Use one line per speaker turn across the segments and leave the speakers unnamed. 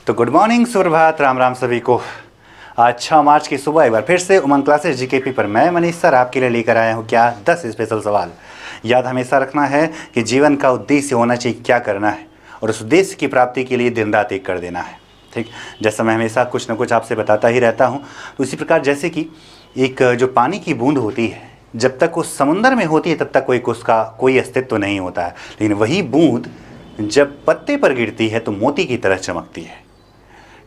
तो good morning, सुप्रभात, राम राम सभी को। आज 6 मार्च की सुबह एक बार फिर से उमंग क्लासेस जीकेपी पर मैं मनीष सर आपके लिए लेकर आया हूँ क्या 10 स्पेशल सवाल। याद हमेशा रखना है कि जीवन का उद्देश्य होना चाहिए क्या करना है, और उस उद्देश्य की प्राप्ति के लिए दिन रात एक कर देना है। ठीक, जैसा मैं हमेशा कुछ ना कुछ आपसे बताता ही रहता हूँ, तो उसी प्रकार जैसे कि एक जो पानी की बूंद होती है, जब तक वो समुंदर में होती है तब तक उसका कोई अस्तित्व नहीं होता है, लेकिन वही बूंद जब पत्ते पर गिरती है तो मोती की तरह चमकती है।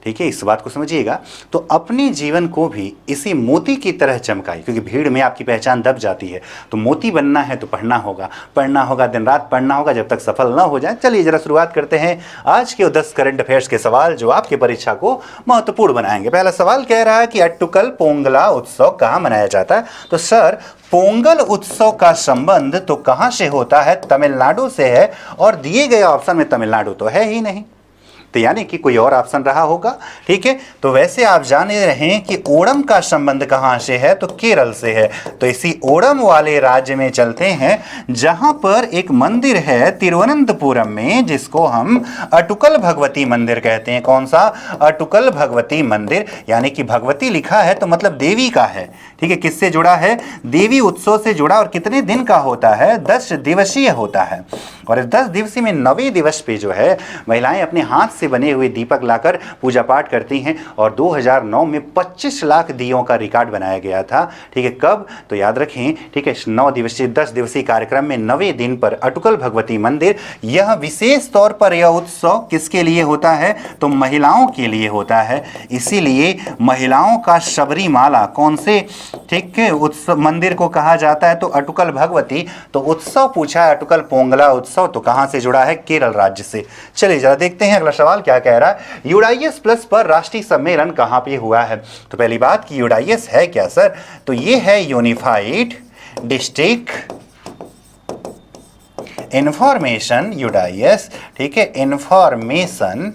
ठीक है, इस बात को समझिएगा। तो अपने जीवन को भी इसी मोती की तरह चमकाई, क्योंकि भीड़ में आपकी पहचान दब जाती है। तो मोती बनना है तो पढ़ना होगा, दिन रात पढ़ना होगा जब तक सफल ना हो जाए। चलिए जरा शुरुआत करते हैं आज के 10 करंट अफेयर्स के सवाल जो आपकी परीक्षा को महत्वपूर्ण बनाएंगे। पहला सवाल कह रहा है कि अट्टुकल पोंगला उत्सव कहाँ मनाया जाता है। तो सर, पोंगल उत्सव का संबंध तो कहाँ से होता है? तमिलनाडु से है, और दिए गए ऑप्शन में तमिलनाडु तो है ही नहीं, तो यानी कि कोई और ऑप्शन रहा होगा। ठीक है, तो वैसे आप जान रहे हैं कि ओणम का संबंध कहां से है, तो केरल से है। तो इसी ओणम वाले राज्य में चलते हैं जहां पर एक मंदिर है तिरुवनंतपुरम में, जिसको हम अटुकल भगवती मंदिर कहते हैं। कौन सा? अटुकल भगवती मंदिर, यानी कि भगवती लिखा है तो मतलब देवी का है। ठीक है, किससे जुड़ा है? देवी उत्सव से जुड़ा। और कितने दिन का होता है? 10 दिवसीय होता है। और 10 दिवसीय में 9वें दिवस पे जो है महिलाएं अपने हाथ से बने हुए दीपक लाकर पूजा पाठ करती हैं। और 2009 में 25 लाख दियों का रिकॉर्ड बनाया गया था। ठीक है, कब? तो याद रखें। ठीक है, 9 दिवसीय 10 दिवसीय कार्यक्रम में 9वें दिन पर अटुकल भगवती मंदिर, यह विशेष तौर पर यह उत्सव किसके लिए होता है? तो महिलाओं के लिए होता है। इसीलिए महिलाओं का शबरीमाला कौन से ठीक है उत्सव मंदिर को कहा जाता है? तो अटुकल भगवती। तो उत्सव पूछा है अटुकल पोंगला उत्सव, तो कहां से जुड़ा है? केरल राज्य से। चलिए जरा देखते हैं अगला सवाल क्या कह रहा है। यूडाइएस प्लस पर राष्ट्रीय सम्मेलन कहां पे हुआ है? तो पहली बात कि यूडाइएस है क्या सर? तो ये है यूनिफाइड डिस्ट्रिक्ट इंफॉर्मेशन यूडाइएस। ठीक है, इंफॉर्मेशन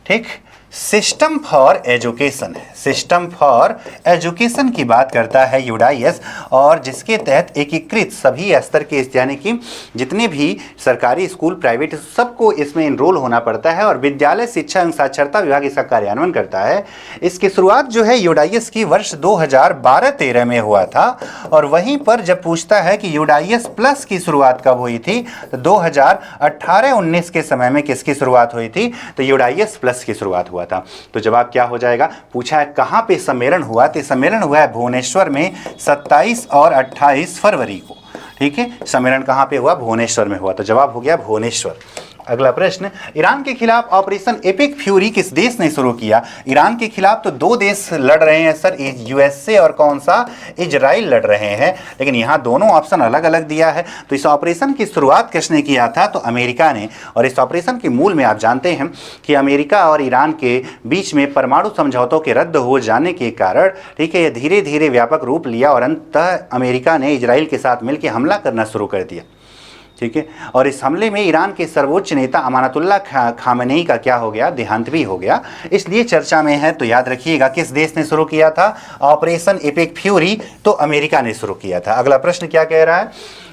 ठीक सिस्टम फॉर एजुकेशन है। सिस्टम फॉर एजुकेशन की बात करता है यूडाइएस, और जिसके तहत एकीकृत सभी स्तर के यानी कि जितने भी सरकारी स्कूल, प्राइवेट, सबको इसमें इनरोल होना पड़ता है। और विद्यालय शिक्षा एवं साक्षरता विभाग इसका कार्यान्वयन करता है। इसकी शुरुआत जो है यूडाइएस की वर्ष 2012-13 में हुआ था। और वहीं पर जब पूछता है कि यूडाइएस प्लस की शुरुआत कब हुई थी, तो 2018-19 के समय में किसकी शुरुआत हुई थी? तो यूडाइएस प्लस की शुरुआत हुआ था। तो जवाब क्या हो जाएगा? पूछा है कहां पे सम्मेलन हुआ, तो सम्मेलन हुआ है भुवनेश्वर में 27 और 28 फरवरी को। ठीक है, सम्मेलन कहां पे हुआ? भुवनेश्वर में हुआ। तो जवाब हो गया भुवनेश्वर। अगला प्रश्न, ईरान के खिलाफ ऑपरेशन एपिक फ्यूरी किस देश ने शुरू किया? ईरान के खिलाफ तो 2 देश लड़ रहे हैं सर, यूएसए और कौन सा? इजराइल लड़ रहे हैं, लेकिन यहाँ दोनों ऑप्शन अलग अलग दिया है। तो इस ऑपरेशन की शुरुआत किसने किया था? तो अमेरिका ने। और इस ऑपरेशन के मूल में आप जानते हैं कि अमेरिका और ईरान के बीच में परमाणु समझौतों के रद्द हो जाने के कारण ठीक है, यह धीरे धीरे व्यापक रूप लिया और अंततः अमेरिका ने इजराइल के साथ मिलकर हमला करना शुरू कर दिया। ठीक है, और इस हमले में ईरान के सर्वोच्च नेता अमानतुल्लाह खामेनेई का क्या हो गया? देहांत भी हो गया, इसलिए चर्चा में है। तो याद रखिएगा किस देश ने शुरू किया था ऑपरेशन एपिक फ्यूरी? तो अमेरिका ने शुरू किया था। अगला प्रश्न क्या कह रहा है?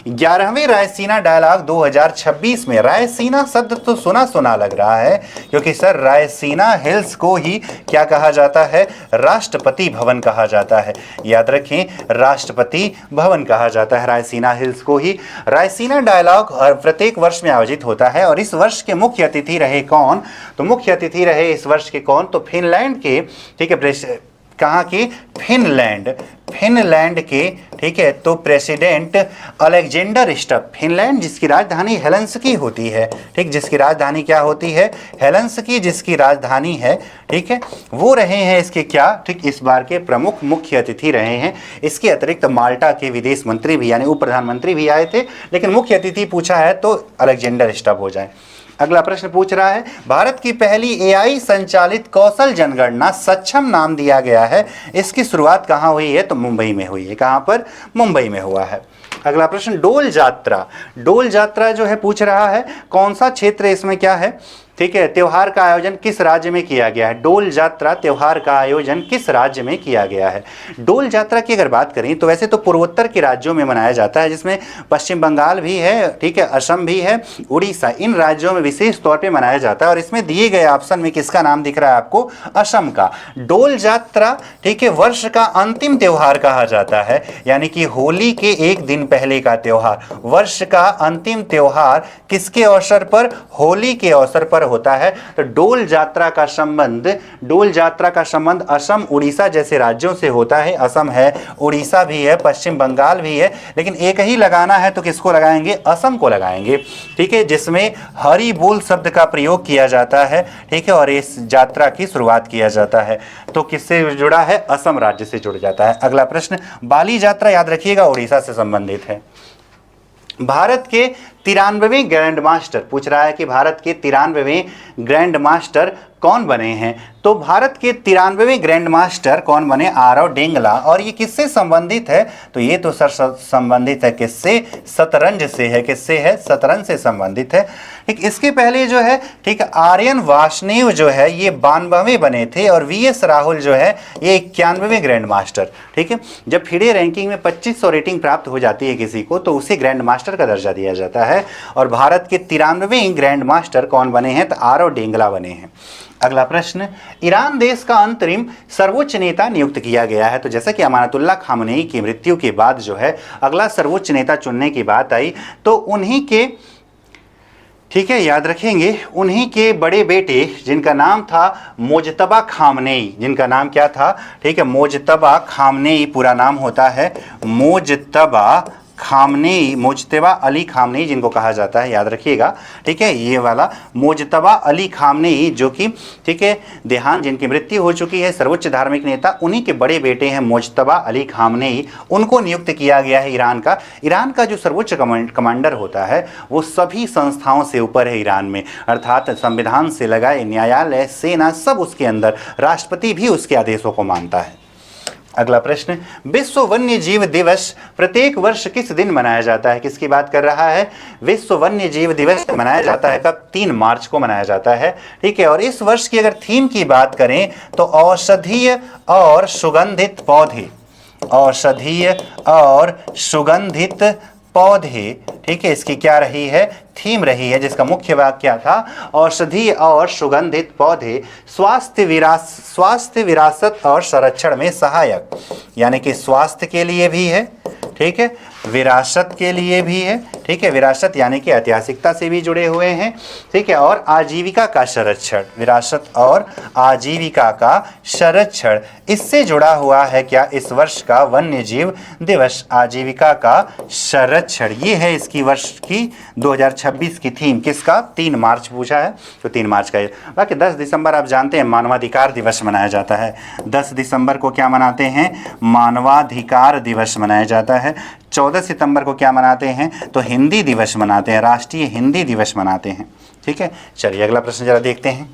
11वें रायसीना डायलॉग 2026 में, रायसीना शब्द तो सुना सुना लग रहा है, क्योंकि सर रायसीना हिल्स को ही क्या कहा जाता है? राष्ट्रपति भवन कहा जाता है। याद रखें, राष्ट्रपति भवन कहा जाता है रायसीना हिल्स को ही। रायसीना डायलॉग प्रत्येक वर्ष में आयोजित होता है, और इस वर्ष के मुख्य अतिथि रहे कौन? तो मुख्य अतिथि रहे इस वर्ष के कौन? तो फिनलैंड के, ठीक है, कहाँ के? फिनलैंड के, ठीक है, तो प्रेसिडेंट अलेक्जेंडर स्टब। फिनलैंड जिसकी राजधानी हेलसिंकी होती है, ठीक, जिसकी राजधानी क्या होती है? हेलसिंकी जिसकी राजधानी है, ठीक है, वो रहे हैं इसके क्या? ठीक, इस बार के प्रमुख मुख्य अतिथि रहे हैं। इसके अतिरिक्त माल्टा के विदेश मंत्री भी यानी उप प्रधानमंत्री भी आए थे, लेकिन मुख्य अतिथि पूछा है तो अलेक्जेंडर स्टब हो जाए। अगला प्रश्न पूछ रहा है, भारत की पहली एआई संचालित कौशल जनगणना सक्षम नाम दिया गया है, इसकी शुरुआत कहाँ हुई है? तो मुंबई में हुई है। कहाँ पर? मुंबई में हुआ है। अगला प्रश्न, डोल जात्रा। डोल जात्रा जो है पूछ रहा है कौन सा क्षेत्र इसमें क्या है, ठीक है, त्योहार का आयोजन किस राज्य में किया गया है। डोल जात्रा त्योहार का आयोजन किस राज्य में किया गया है। डोल जात्रा की अगर बात करें तो वैसे तो पूर्वोत्तर के राज्यों में मनाया जाता है, जिसमें पश्चिम बंगाल भी है, ठीक है, असम भी है, उड़ीसा, इन राज्यों में विशेष तौर पे मनाया जाता है। और इसमें दिए गए ऑप्शन में किसका नाम दिख रहा है आपको, असम का। डोल जात्रा, ठीक है, वर्ष का अंतिम त्योहार कहा जाता है, यानी कि होली के एक दिन पहले का त्योहार। वर्ष का अंतिम त्योहार किसके अवसर पर, होली के अवसर पर होता है। तो डोल जात्रा का संबंध असम उड़ीसा जैसे राज्यों से होता है। असम है, उड़ीसा भी है, पश्चिम बंगाल भी है, लेकिन एक ही लगाना है तो किसको लगाएंगे, असम को लगाएंगे, ठीक है, जिसमें हरि बोल शब्द का प्रयोग किया जाता है, ठीक है, और इस यात्रा की शुरुआत किया जाता है। तो किससे जुड़ा है, असम राज्य से जुड़ जाता है। अगला प्रश्न, बाली यात्रा याद रखिएगा उड़ीसा से संबंधित है। भारत के 93वें ग्रैंड मास्टर पूछ रहा है कि भारत के 93वें ग्रैंड मास्टर कौन बने हैं। तो भारत के 93वें ग्रैंड मास्टर कौन बने, आरव डेंगला। और ये किससे संबंधित है, तो ये तो सर संबंधित है किससे, शतरंज से है। किससे है, शतरंज से संबंधित है। ठीक, इसके पहले जो है, ठीक, आर्यन वासुदेव जो है ये 92वें बने थे, और वीएस राहुल जो है ये 91वें ग्रैंड मास्टर। ठीक है, जब फिडे रैंकिंग में 2500 रेटिंग प्राप्त हो जाती है किसी को तो उसे ग्रैंड मास्टर का दर्जा दिया जाता है। और भारत के 93वें ग्रैंड मास्टर कौन बने हैं, तो आरव डेंगला बने हैं। अगला प्रश्न, ईरान देश का अंतरिम सर्वोच्च नेता नियुक्त किया गया है। तो जैसा कि अमानतुल्लाह खामनेई की मृत्यु के बाद जो है अगला सर्वोच्च नेता चुनने की बात आई तो उन्हीं के, ठीक है, याद रखेंगे, उन्हीं के बड़े बेटे जिनका नाम था मोजतबा खामनेई, जिनका नाम क्या था, ठीक है, मोजतबा खामनेई, पूरा नाम होता है Mojtaba Khamenei, Mojtaba Ali Khamenei जिनको कहा जाता है, याद रखिएगा, ठीक है, ये वाला मोजतबा अली खामनेई जो कि, ठीक है, देहांत, जिनकी मृत्यु हो चुकी है, सर्वोच्च धार्मिक नेता, उन्हीं के बड़े बेटे हैं मोजतबा अली खामनेई, उनको नियुक्त किया गया है ईरान का। ईरान का जो सर्वोच्च कमांडर होता है वो सभी संस्थाओं से ऊपर है ईरान में, अर्थात संविधान से लगाए न्यायालय, सेना, सब उसके अंदर, राष्ट्रपति भी उसके आदेशों को मानता है। अगला प्रश्न, विश्व वन्य जीव दिवस प्रत्येक वर्ष किस दिन मनाया जाता है। किसकी बात कर रहा है, विश्व वन्य जीव दिवस मनाया जाता है कब, 3 मार्च को मनाया जाता है। ठीक है, और इस वर्ष की अगर थीम की बात करें तो औषधीय और सुगंधित पौधे, औषधीय और सुगंधित पौधे, ठीक है, इसकी क्या रही है, थीम रही है, जिसका मुख्य वाक्य क्या था, औषधीय और सुगंधित पौधे स्वास्थ्य विरासत और संरक्षण में सहायक, यानी कि स्वास्थ्य के लिए भी है, ठीक है, विरासत के लिए भी है, ठीक है, विरासत यानी कि ऐतिहासिकता से भी जुड़े हुए हैं, ठीक है, और आजीविका का संरक्षण, विरासत और आजीविका का संरक्षण, इससे जुड़ा हुआ है क्या, इस वर्ष का वन्य जीव दिवस, आजीविका का संरक्षण। ये है इसकी वर्ष की 2026 की थीम। किसका, 3 मार्च पूछा है तो 3 मार्च का है। बाकी 10 दिसंबर आप जानते हैं मानवाधिकार दिवस मनाया जाता है। 10 दिसंबर को क्या मनाते हैं, मानवाधिकार दिवस मनाया जाता है। 14 सितंबर को क्या मनाते हैं, तो हिंदी दिवस मनाते हैं, राष्ट्रीय हिंदी दिवस मनाते हैं। ठीक है, चलिए अगला प्रश्न जरा देखते हैं।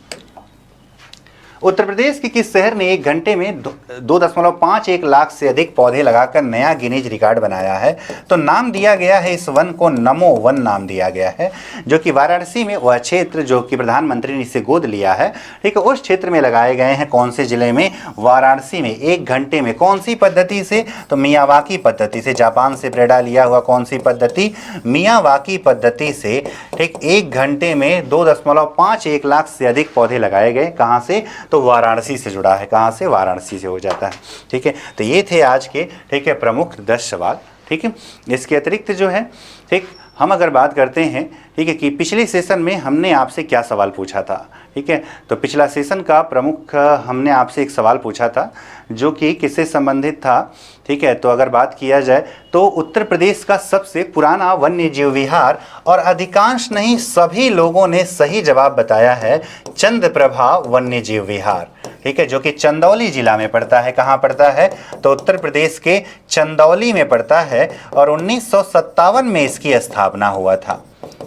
उत्तर प्रदेश के किस शहर ने 1 घंटे में 2.51 लाख से अधिक पौधे लगाकर नया गिनीज रिकॉर्ड बनाया है। तो नाम दिया गया है इस वन को नमो वन नाम दिया गया है, जो कि वाराणसी में, वह क्षेत्र जो कि प्रधानमंत्री ने इसे गोद लिया है, ठीक है, उस क्षेत्र में लगाए गए हैं। कौन से जिले में, वाराणसी में। 1 घंटे में, कौन सी पद्धति से, तो मियावाकी पद्धति से, जापान से प्रेरणा लिया हुआ कौन सी पद्धति, मियावाकी पद्धति से, ठीक, 1 घंटे में 2.51 लाख से अधिक पौधे लगाए गए। कहाँ से, तो वाराणसी से जुड़ा है। कहाँ से, वाराणसी से हो जाता है। ठीक है, तो ये थे आज के, ठीक है, प्रमुख 10 सवाल। ठीक है, इसके अतिरिक्त जो है, ठीक, हम अगर बात करते हैं, ठीक है, कि पिछले सेशन में हमने आपसे क्या सवाल पूछा था। ठीक है, तो पिछला सेशन का प्रमुख हमने आपसे एक सवाल पूछा था जो कि किससे संबंधित था। ठीक है, तो अगर बात किया जाए तो उत्तर प्रदेश का सबसे पुराना वन्य जीव विहार, और अधिकांश नहीं सभी लोगों ने सही जवाब बताया है, चंद्रप्रभा वन्य जीव विहार। ठीक है, जो कि चंदौली जिला में पड़ता है। कहाँ पड़ता है, तो उत्तर प्रदेश के चंदौली में पड़ता है, और 1957 में इसकी स्थापना हुआ था।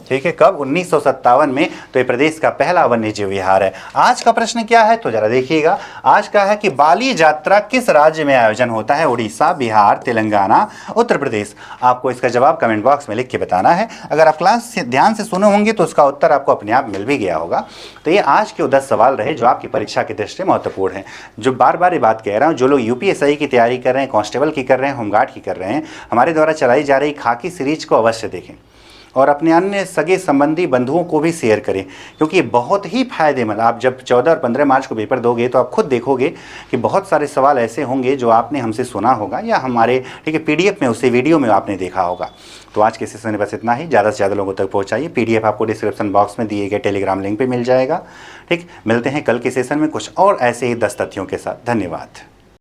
ठीक है, कब? 1957 में। तो ये प्रदेश का पहला वन्यजीव विहार है। आज का प्रश्न क्या है तो जरा देखिएगा। आज का है कि बाली यात्रा किस राज्य में आयोजन होता है? उड़ीसा, बिहार, तेलंगाना, उत्तर प्रदेश। आपको इसका जवाब कमेंट बॉक्स में लिख के बताना है। अगर आप क्लास से ध्यान से सुने होंगे तो उसका उत्तर आपको अपने आप मिल भी गया होगा। तो ये आज के 10 सवाल रहे जो आपकी परीक्षा की दृष्टि से महत्वपूर्ण है। जो बार बार ये बात कह रहा हूँ, जो लोग यूपीएससी की तैयारी कर रहे हैं, कांस्टेबल की कर रहे हैं, होमगार्ड की कर रहे हैं, हमारे द्वारा चलाई जा रही खाकी सीरीज को अवश्य देखें और अपने अन्य सगे संबंधी बंधुओं को भी शेयर करें, क्योंकि ये बहुत ही फायदेमंद। आप जब 14 और 15 मार्च को पेपर दोगे तो आप खुद देखोगे कि बहुत सारे सवाल ऐसे होंगे जो आपने हमसे सुना होगा या हमारे ठीक है पीडीएफ में, उसे वीडियो में आपने देखा होगा। तो आज के सेशन में बस इतना ही। ज़्यादा से ज़्यादा लोगों तक पहुँचाइए। पीडीएफ आपको डिस्क्रिप्शन बॉक्स में दिए गए टेलीग्राम लिंक पर मिल जाएगा। ठीक, मिलते हैं कल के सेशन में कुछ और ऐसे ही 10 तथ्यों के साथ। धन्यवाद।